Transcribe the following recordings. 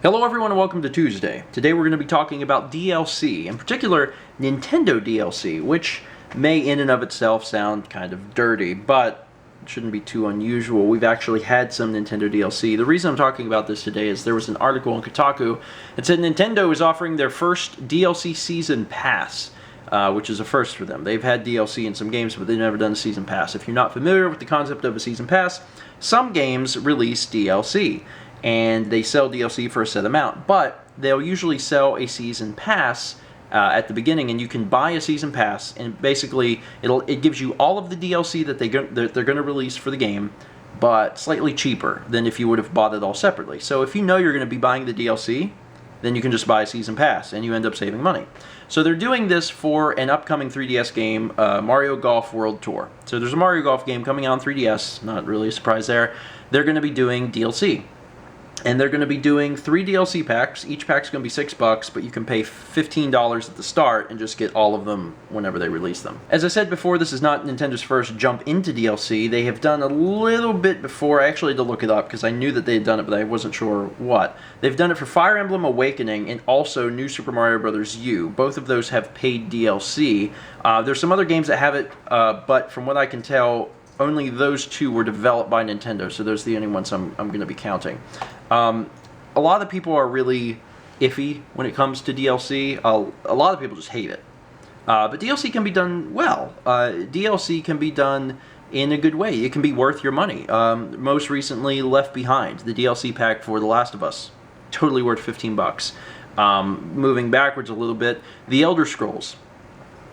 Hello everyone and welcome to Tuesday. Today we're going to be talking about DLC, in particular Nintendo DLC, which may in and of itself sound kind of dirty, but it shouldn't be too unusual. We've actually had some Nintendo DLC. The reason I'm talking about this today is there was an article in Kotaku that said Nintendo is offering their first DLC Season Pass, which is a first for them. They've had DLC in some games, but they've never done a Season Pass. If you're not familiar with the concept of a Season Pass, some games release DLC. And they sell DLC for a set amount, but they'll usually sell a season pass at the beginning, and you can buy a season pass, and basically it gives you all of the DLC that they're going to release for the game, but slightly cheaper than if you would have bought it all separately. So if you know you're going to be buying the DLC, then you can just buy a season pass, and you end up saving money. So they're doing this for an upcoming 3DS game, Mario Golf World Tour. So there's a Mario Golf game coming out on 3DS, not really a surprise there. They're going to be doing DLC. And they're going to be doing 3 DLC packs. Each pack's going to be $6, but you can pay $15 at the start and just get all of them whenever they release them. As I said before, this is not Nintendo's first jump into DLC. They have done a little bit before. I actually had to look it up because I knew that they had done it, but I wasn't sure what. They've done it for Fire Emblem Awakening and also New Super Mario Bros. U. Both of those have paid DLC. There's some other games that have it, but from what I can tell, only those two were developed by Nintendo, so those are the only ones I'm going to be counting. A lot of people are really iffy when it comes to DLC. A lot of people just hate it. But DLC can be done well. DLC can be done in a good way. It can be worth your money. Most recently, Left Behind, the DLC pack for The Last of Us. Totally worth $15. Moving backwards a little bit, The Elder Scrolls.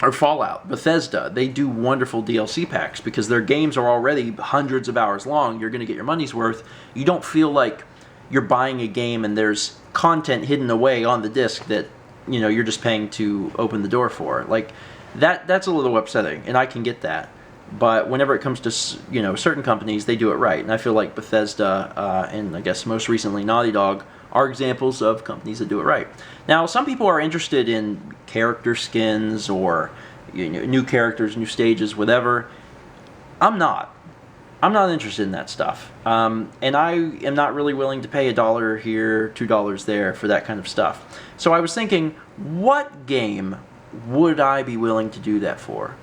Or Fallout, Bethesda, they do wonderful DLC packs because their games are already hundreds of hours long. You're going to get your money's worth. You don't feel like you're buying a game and there's content hidden away on the disc that, you know, you're just paying to open the door for. Like, that's a little upsetting, and I can get that. But whenever it comes to, you know, certain companies, they do it right. And I feel like Bethesda and I guess most recently Naughty Dog are examples of companies that do it right. Now, some people are interested in character skins or, you know, new characters, new stages, whatever. I'm not interested in that stuff. And I am not really willing to pay $1 here, $2 there for that kind of stuff. So I was thinking, what game would I be willing to do that for?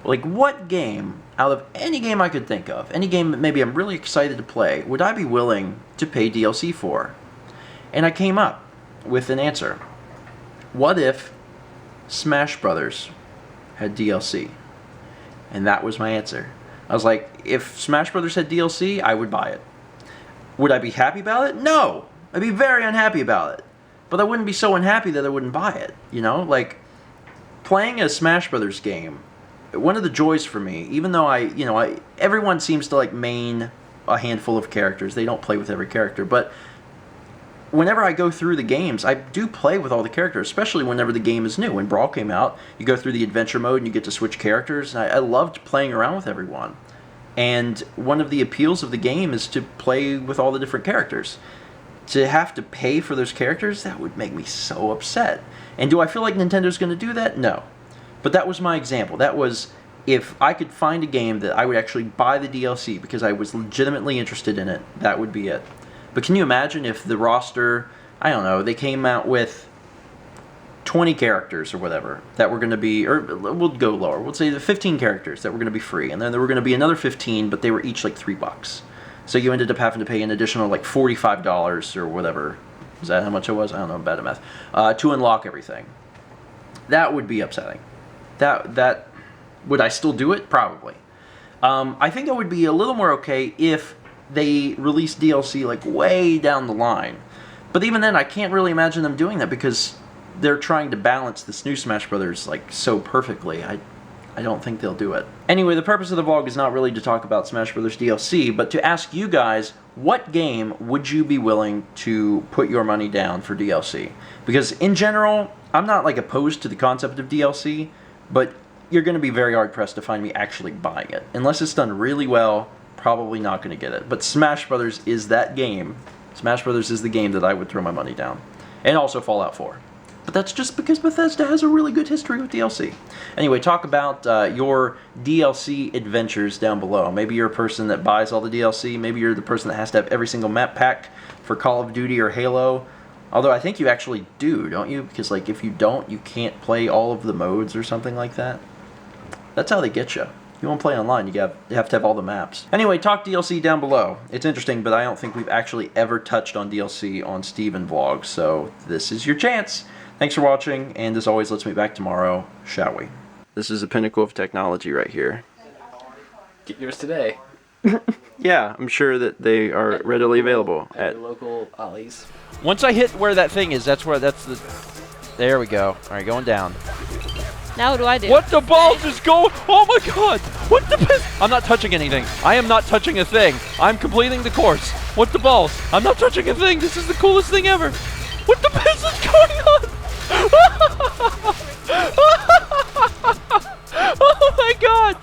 Like, what game, out of any game I could think of, any game that maybe I'm really excited to play, would I be willing to pay DLC for? And I came up with an answer. What if Smash Brothers had DLC? And that was my answer. I was like, if Smash Brothers had DLC, I would buy it. Would I be happy about it? No. I'd be very unhappy about it. But I wouldn't be so unhappy that I wouldn't buy it. You know, like, playing a Smash Brothers game, one of the joys for me, even though everyone seems to like main a handful of characters. They don't play with every character, but whenever I go through the games, I do play with all the characters, especially whenever the game is new. When Brawl came out, you go through the adventure mode and you get to switch characters. And I loved playing around with everyone. And one of the appeals of the game is to play with all the different characters. To have to pay for those characters, that would make me so upset. And do I feel like Nintendo's going to do that? No. But that was my example. That was if I could find a game that I would actually buy the DLC because I was legitimately interested in it, that would be it. But can you imagine if the roster, I don't know, they came out with 20 characters or whatever that were going to be, or we'll go lower, we'll say the 15 characters that were going to be free, and then there were going to be another 15, but they were each like $3. So you ended up having to pay an additional like $45 or whatever. Is that how much it was? I don't know, I'm bad at math. To unlock everything. That would be upsetting. That would I still do it? Probably. I think I would be a little more okay if they release DLC like way down the line. But even then, I can't really imagine them doing that because they're trying to balance this new Smash Brothers like so perfectly. I don't think they'll do it. Anyway, the purpose of the vlog is not really to talk about Smash Brothers DLC, but to ask you guys, what game would you be willing to put your money down for DLC? Because in general, I'm not like opposed to the concept of DLC, but you're going to be very hard-pressed to find me actually buying it. Unless it's done really well, probably not going to get it. But Smash Brothers is that game. Smash Brothers is the game that I would throw my money down. And also Fallout 4. But that's just because Bethesda has a really good history with DLC. Anyway, talk about your DLC adventures down below. Maybe you're a person that buys all the DLC. Maybe you're the person that has to have every single map pack for Call of Duty or Halo. Although I think you actually do, don't you? Because like if you don't, you can't play all of the modes or something like that. That's how they get you. You won't play online, you have to have all the maps. Anyway, talk DLC down below. It's interesting, but I don't think we've actually ever touched on DLC on Steven Vlogs, so this is your chance. Thanks for watching, and as always, let's meet back tomorrow, shall we? This is the pinnacle of technology right here. Get yours today. Yeah, I'm sure that they are readily available at your local Ollie's. Once I hit where that thing is, that's the... There we go. All right, going down. Now what do I do? What the balls is going? Oh my god! What the piss? I'm not touching anything. I am not touching a thing. I'm completing the course. What the balls? I'm not touching a thing. This is the coolest thing ever. What the piss is going on? Oh my god!